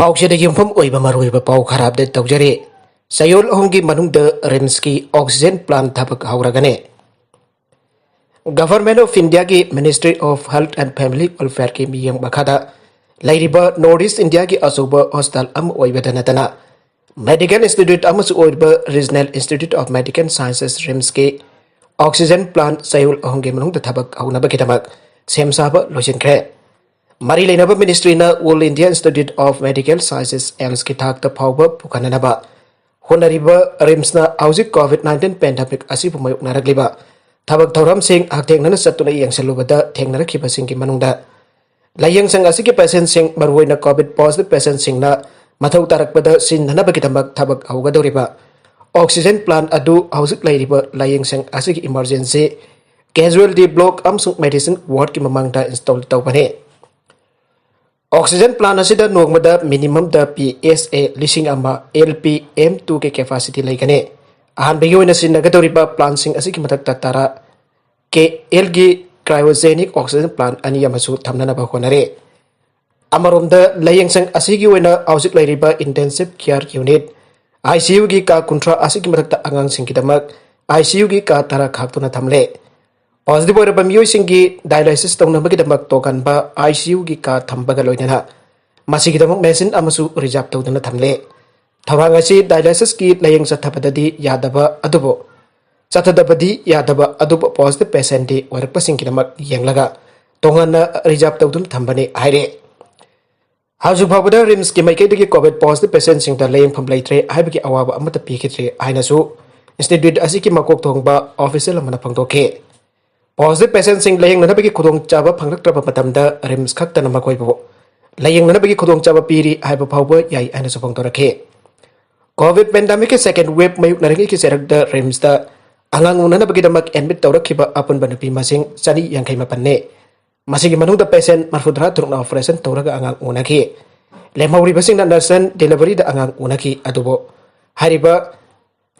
Pauksidagi yumpham oiba maroiba pau kharabde tawjare Chayol hongi mnungda rimski oxygen plant thbk houragani. Government of India ki Ministry of Health and Family Welfare ki miyang bakhada Ngairiba Northeast India ki asuba hospital oiba danatana Medical Institute oiba Regional Institute of Medical Sciences rimski oxygen plant Chayol hongi mnungda thbk haunaba kitamak semsaba loisinkhre. Mari Lenaba Ministry na All India Institute of Medical Sciences AIMS ki thak ta phawba pukhananaba Ngairiba RIMS na hauzik COVID-19 pandemic asibu mayok naragliba thabak thoram sing hakthengna satuna yangsalubada thengnarakhiba singki manungda layang sang asiki patient sing marwoina COVID positive patient sing na mathau tarakpada sinnanaba kitambak thabak haugadoriba oxygen plant adu hauzik lairiba layang sang asiki emergency casualty block amsung medicine ward ki mamangda install tawbane. Oxygen plant asida nogmada minimum da PSA lising ama LPM2 ke capacity laigane ahan begi oina sinnagadoriba plant sing asiki mathakta tara ke LG cryogenic oxygen plant ani amasu thamnanaba honare amaromda layang sang asigi oina ausik lairiba intensive care unit ICU gi ka kuntra asiki mathakta angang singkidamak ICU gi ka tara kakthttuna thamle Positive oraba miyoi singi dialysis tawnabagidamak tokanba ICU gi ka thambaga loinana masigidamak machine amasu reserve tawduna thamle thawang asi dialysis ki layang sathabadadi yadaba adubo satadabadi yadaba adubo positive patient di warakpa singkidamak yenglaga tongana reserve tawduna thambane haire hauju bhabada RIMS ki maikaidagi COVID positive patient singta layang phamlaitre haibagi awaba amata pikhitre hainasu institute asiki makok thongba official amana phangtokhe Positive patient sing layang nanabagi khudong chaba phanglakraba matamda RIMS khaktana makoibo layang nanabagi khudong chaba piri haiba phawba yai aina supang torakhe COVID pandemic ke second wave mayuk narangi ki serakda RIMS da angang nanabagi damak admit tawrakhiba apun banupi masing chani yangkai mapanne masigi manungda patient marfudra turna operation tawraga angang unaki lemhauri basing na nurse delivery da angang unaki adubo hariba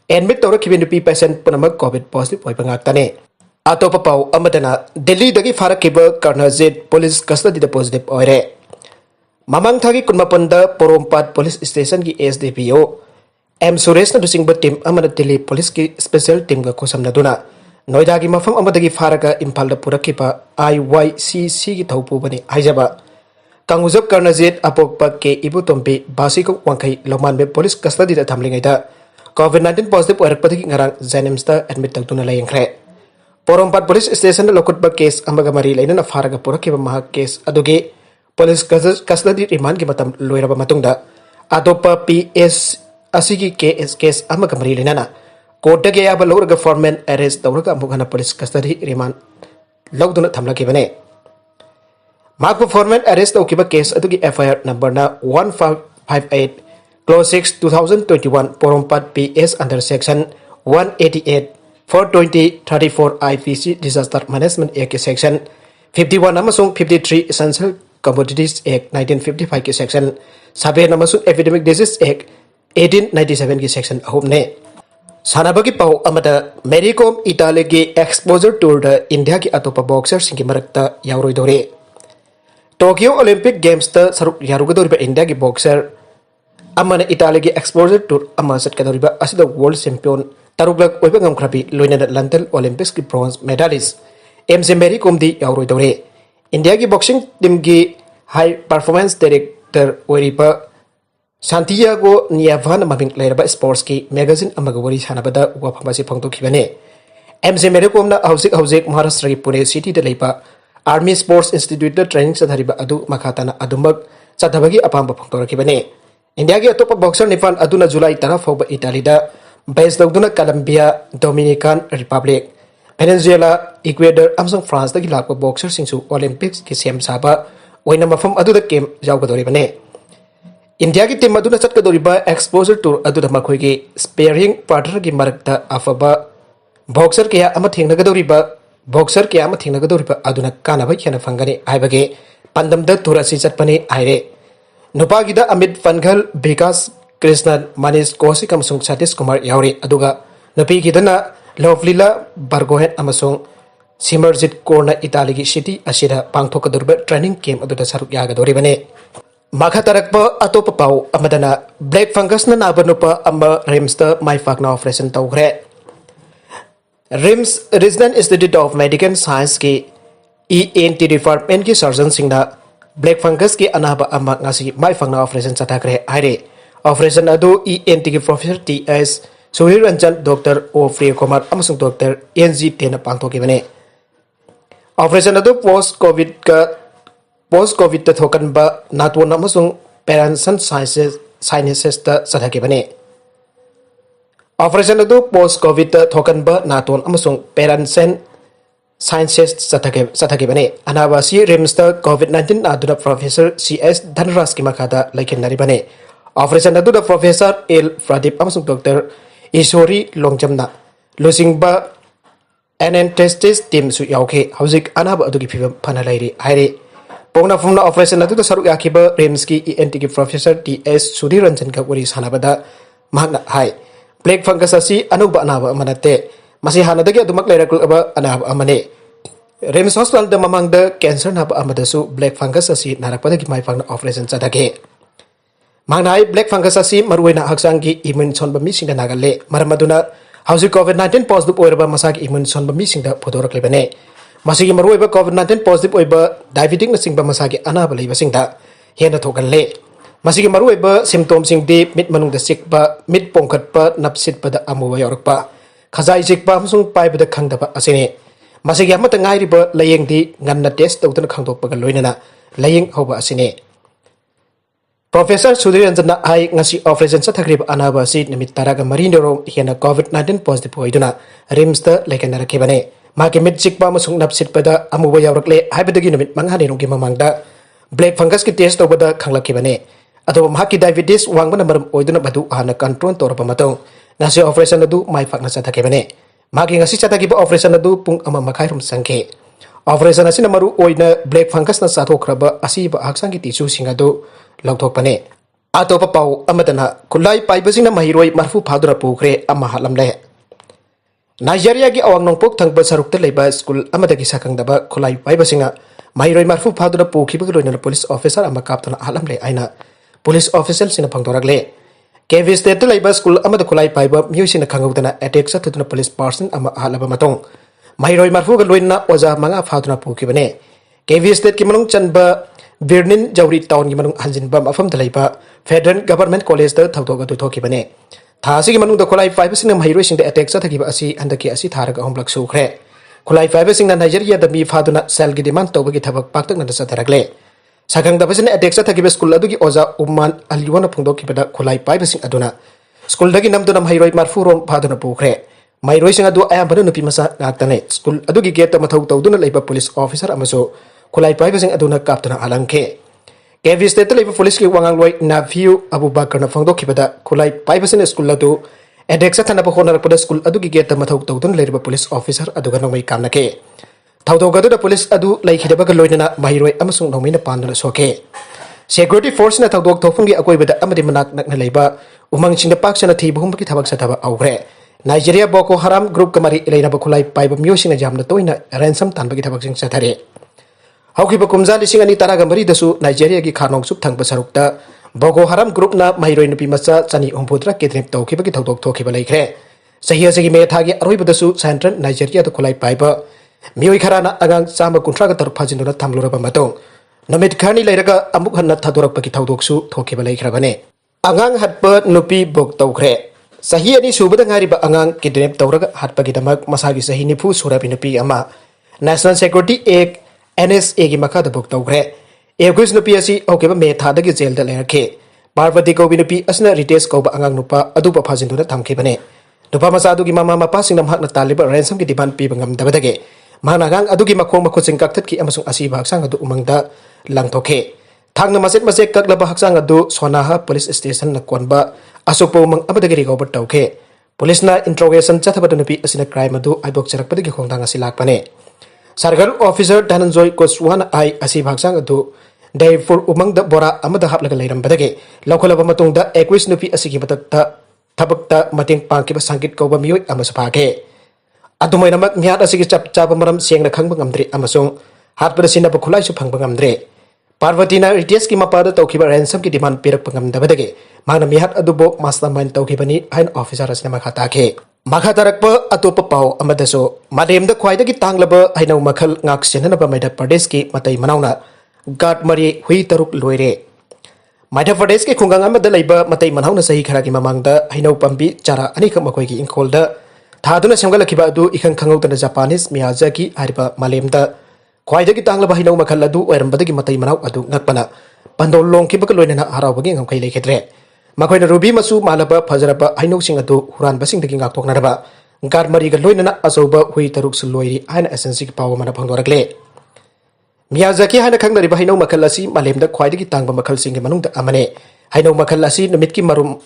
admit tawrakhiba nupi patient punamak COVID positive oiba ngaktane Atopa pau amadana Delhi dagi farkkhiba Karnajit police custody da positive Oire Mamang thagi kunmapanda Porompat police station ki SDPO M Suresh na dusingba team amana Delhi police ki special team ga khosamna duna Noida gi mafam amadagi faraga Imphal da purakhiba IYCC ki thaupu bani haijaba Kanguzab Karnajit apokpa ke ibutompi basiko wangkai lomanbe police custody da thamlingai da COVID-19 positive oirakpadagi ngarang Janims da admit tawtuna layangkhre Porompat police station na lokutba case amaga mari laina na faraga purakhiba maha case aduge police custody remand ki matam loiraba matungda atopa PS asigi case amaga mari laina na court ge aba loraga foreman arrest tawraga amugana police custody remand logduna thamlaki bane Makbu foreman arrest tawkiba case adugi FIR number na 1558 clause 6 2021 Porompat PS under section 188 420 34 IPC Disaster Management Act Section 51 amasung 53 Essential Commodities Act 1955 ki Section 7 amasung Epidemic Disease Act 1897 ki Section ahumne sanabagi pau amada Medicom Italy ki exposure tour da India ki atopa boxer singki marakta yauroidore Tokyo Olympic Games ta saruk yarugadoriba India ki boxer amana Italy ki exposure tour amasat kadoriba asida world champion Taruglak oiba ngamkhrabi loinana London Olympics ki bronze medalist MC Mary Komdi yauroidore India ki boxing team ki high performance director Oire Santiago Niavana maming lairaba sports ki magazine amagawari sanabada wafamasi phangtokhibane MC Mary Komna hauzik Maharashtra ki Pune city da leiba Army Sports Institute da training sadhariba adu makhatana adumak sadhabagi apamba phangtorakhibane India ki atopa boxer nifan aduna July 10 fawba Italy da based dogduna Colombia, Dominican Republic, Venezuela, Ecuador, amsang France dagi lakwa boxer singsu Olympics ki sem saba oina mafam aduda kem jawgadori bane India ki team aduna chatkadoriba exposure tour aduda makhoi ki sparring partner ki marakta afaba boxer kya ama thengnagadoriba aduna kanaba khena fangani aibage pandamda turasi chatpani aire nupa gida Amit Fanghal Vikas Krishnan Manish Kaushik amasung Satish Kumar yauri aduga Nupi gidana Lovlila Bargohen amasung Simarjit Korna Italy ki city asida pangthokadorba training camp aduda saruk yagadori bane Makha tarakpa atopa pau amadana black fungus na Naba Nupa ama rimsta mai fakna Operation Toukhre. RIMS Regional Institute of Medical Science की ENT Department की surgeon सिंगना black fungus की अनाबा अमा ngasi mai fakna Operation Toukhre हायरे Operation अदु ENT की professor TS Sudhir Ranjan doctor ओफ्रे कुमार अमसुंग डॉक्टर NG तेना पांगथोकी बने Operation अदु post covid ta thokan ba natwon amasung parensan sinuses ta sathaki bane Operation adu post covid ta thokan ba naton amasung parensan sinuses sathaki bane anabasi RIMS ta covid 19 aduna professor CS Dhanras ki makada laikin nari bane Operation adu da professor L Pradip amasung Dr Ishori Longjamna losing ba anentestis team su yauke hauzik anaba adu ki phibam phana lairi haire Pongna fumna operation adu saruk yakiba RIMS ki ENT ki professor TS Sudhir Ranjan ka wari sanabada mahna hai plague fungus asi anuba anaba amanate masi hanadagi adumak leirakul aba anaba amane RIMS hospital da mamang da cancer naba amadasu black fungus asi narakpada ki mai fangna operation chadage mangnai black fungus asi maruina haksang ki immune sonba mi singda nagalle maramaduna hausi covid 19 positive oiraba masak immune sonba mi singda phodorak lebane Masigi maruiba COVID-19 positive oiba diabetic na singba masagi anaba leiba singda hena thokanle masigi maruiba symptom singdi mit manungda sikba mit pongkhatpa napsit pada amuwa yorokpa khazai sikba amsung paibada khangdaba asine masigi amata ngairiba layengdi nganna test tawtana khangdokpaga loinana layeng hoba asine Professor Sudhir Ranjan ai ngasi Operation Toukhre anaba si namit taraga marinero hena COVID-19 positive oiduna RIMS ta laikanara kebane Maki mit sikpa masung napsit pada amuwa yaurakle haibadagi namit manghani rungki mamangda black fungus ki test obada khanglaki bane ado maki diabetes wangbana maram oiduna badu hana control torpa matong nasi operation adu mai fakna sathake bane maki ngasi chathaki ba operation adu pung ama makhai rum sangke operation asina maru oina black fungus na sathokraba asiba haksang ki tissue singadu lawthok bane atopa pau amadana khulai Paibasingna Maheiroi marfu phadura Pukhre ama Hatlamle Nigeria ki awang nongpok thangba sarukta leiba school amadagi sakangdaba khulai Paibasingna Maheiroi marfu phadura pukhiba loina police officer ama kaptana Hatlamle aina police official sina phangdoragle KV state leiba school amada khulai paiba musina khangudana attack sathuduna police person ama halaba matong Maheiroi marfu ga loina oja manga phaduna pukhibane KV state ki manung chanba Birnin Jawri town ki manung hanjinba mafam dalaiba federal government college ta thawdoga du thokibane Thasi ki manung da khulai Paibasingna Maheiroi singda attack sathakiba asi andaki asi tharaga homlak sukhre khulai Paibasingna Nigeria da mi faduna sel gi demand tawbagi thabak paktak na satharagle sakang da basina attack sathakiba school adugi oza umman aliwana phungdokibada khulai Paibasing aduna school dagi namduna Maheiroi marfu rom faduna Pukhre Maheiroi sing adu ayambana nupi masa ngaktane school adugi gate mathau tawduna leiba police officer amaso khulai Paibasing aduna kaptana alangke KV state leiba police ki wangang loi Naviu Abu Bakar na phangdokibada khulai Paibasingna school adu edeksa thana pa honar pada school adu gi gate mathau tawdun leiba police officer adu ganong mai kamnake thawdoga da police adu laikhidaba ga loinana Maheiroi amasung nongmina pandana soke security force na thawdok thofungi akoibada amadi manak nakna leiba umang singda paksana thibhum ki thabak sathaba augre Nigeria Boko Haram group kamari ilaina ba khulai paiba miyosingna jamna toina ransom tanbagi thabak sing sathare Haukiba kumza lising ani taraga mari dasu Nigeria ki khanong sup thangba sarukta Boko Haram group na Maheiroi nupi masa chani umputra kidnap tawkiba ki thawdok thokiba laikre sahi asigi me thagi aroiba dasu central Nigeria da khulai paiba miyoi kharana agang chama kuntra ga tar phajinduna thamluraba matong namit khani leiraga amuk hanna thadorak pa ki thawdok su thokiba laikhrabane angang hatpa nupi bok tawkhre sahi ani subada Ngairiba Angang kidnap tawraga hatpa ki damak masagi sahi nifu surabi nupi ama National Security Act NSA ki makha da bok tawkhre Egus nupi asi okeba me thada ki jail da lerake Parvati ko nupi asna ritesh ko ba angang nupa adu pa phajinduna thamke bane nupa masa adu ki mama mapa singnam hakna taliba ransom ki demand pi bangam dabadage mana gang adu ki makhong makhut sing kakthit ki amasung asi baksang adu umangda langthoke thangna maset masek kaklaba haksang adu sonaha police station na konba asokpo umang abadagi recover tawke police na interrogation chathabada nupi asina crime adu aibok charakpada ki khongdang asi lakpane Sargal officer Dhananjoy Koswana ai asi baksang adu Daifur umang da bora amada haplaga leiram badage laukolaba matungda equis nupi asigi matakta thabakta mating pangkiba sangkit ko ba miyoi amasapake adumai namak mihat asigi chap chapa maram siang na khangba ngamdre amasung hatpada sina ba khulai su phangba ngamdre Parvatina Ritias ki mapada taukiba ransom ki demand pirak pangamdabadage mana mihat adubo mastermind taukibani hain officer asna makhatake Makhatarakpa atopa pau amadaso Malemgi Khwaidagi Tangba Heinou makhal Ngak sennaba Madhya Pradesh ki matai manauna Gad Mari Hui Taruk Loire Madhya Pradesh ki khungang amada laiba matai manauna sahi kharagi mamangda Heinou pambi cara anikam makoi ki inkolda thaduna semgalakiba adu ikhang khangautana Japanese Miyazaki hariba Malemda Khwaidagi Tangba Heinou makhal adu oirambadagi matai manau adu ngakpana pandol longkibaka loinana harawagi ngamkai lekhetre Makoina Ruby Masu Malaba Fazaraba Heinou sing adu huran basing dagi ngaktoknaraba Gad Mari ga loinana asoba hui taruk su Loiri haina essence ki pawa mana phangdorakle Miyazaki haina khangnariba Heinou makhal asi Malemda Khwaidagi Tangba makhal sing ki manungda amane Heinou makhal asi numit ki marum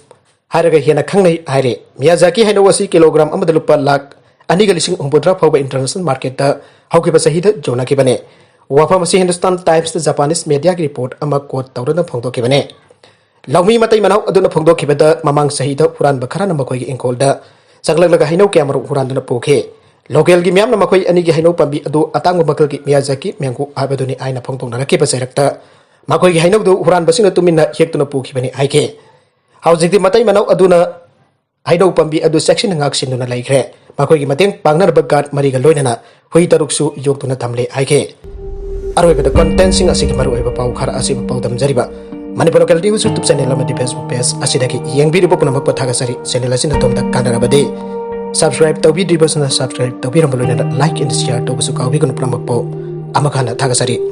haraga hena khangnai haire Miyazaki Heinou asi kilogram amada lupa lakh aniga lising umbodra phawba international market da haukiba sahida jona ki bane wafa masi Hindustan Times the Japanese media ki report ama quote tawrana phangdoki bane Laumi matai manau aduna phangdokibada mamang sahida huran bakharana makoi gi inkolda sanglaglaga Heinou kyamaru huran duna pokhe local gi myamna makoi ani gi Heinou pambi adu atangba makal gi Miyazaki mengu abaduni aina phangdoknara ki basairakta makoi gi Heinou du huran basina tumina hektuna pokhibani haike haujikti matai manau aduna Heinou pambi adu section ngak sinduna laikre makoi gi mateng pangnarba Gad Mari ga loinana hui taruksu yoktuna thamle haike arwebada content sing asigi maru eba pau khara asiba pau damjariba Manipur local news YouTube channel amadi Facebook page asidagi yengbirubo punamak pathagasari channel asina tomda kanarabade subscribe tawbidribasna subscribe tawbirambolona like and share tawbusu kawbi kun punamak po amakana thagasari